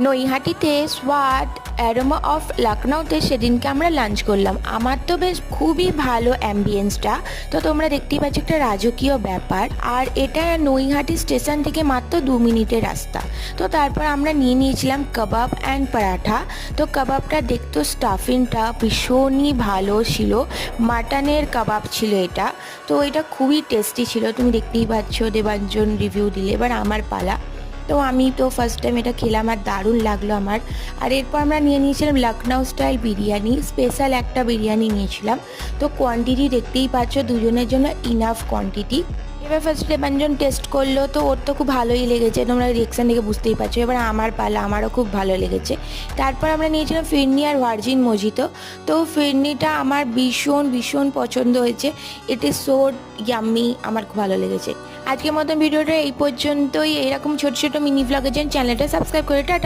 নৈহাটিতে স্বাদ aroma of লখনউতে সেদিনকে আমরা লাঞ্চ করলাম। আমার তো বেশ খুবই ভালো অ্যাম্বিয়েন্সটা। তো তোমরা দেখতেই পাচ্ছ একটা রাজকীয় ব্যাপার। আর এটা নৈহাটি স্টেশন থেকে মাত্র 2 মিনিটের রাস্তা। তো তারপর আমরা নিয়ে নিয়েছিলাম কাবাব অ্যান্ড পরাঠা। তো কাবাবটা দেখতো স্টাফিংটা ভীষণই ভালো ছিল, মাটনের কাবাব ছিল এটা। তো এটা খুবই টেস্টি ছিল, তুমি দেখতেই পাচ্ছ দেবাঞ্জন রিভিউ দিলে। এবার আমার পালা। তো আমি তো ফার্স্ট টাইম এটা খেলাম আর দারুণ লাগলো আমার। আর এরপর আমরা নিয়ে নিয়েছিলাম লখনউ স্টাইল বিরিয়ানি, স্পেশাল একটা বিরিয়ানি নিয়েছিলাম। তো কোয়ান্টিটি দেখতেই পাচ্ছ, দুজনের জন্য ইনাফ কোয়ান্টিটি। এবার ফার্স্ট দেবাঞ্জন টেস্ট করলো, তো ওর তো খুব ভালোই লেগেছে, তোমরা রিয়েকশান দেখে বুঝতেই পারছো। এবার আমার পালা, আমারও খুব ভালো লেগেছে। তারপর আমরা নিয়েছিলাম ফিরনি আর ভার্জিন মজিতো। তো ফিরনিটা আমার ভীষণ ভীষণ পছন্দ হয়েছে, ইট ইজ সো ইয়াম্মি, আমার খুব ভালো লেগেছে। আজকের মতন ভিডিওটা এই পর্যন্তই। এরকম ছোট ছোট মিনি ব্লগের জন্য চ্যানেলটা সাবস্ক্রাইব করে টাটা।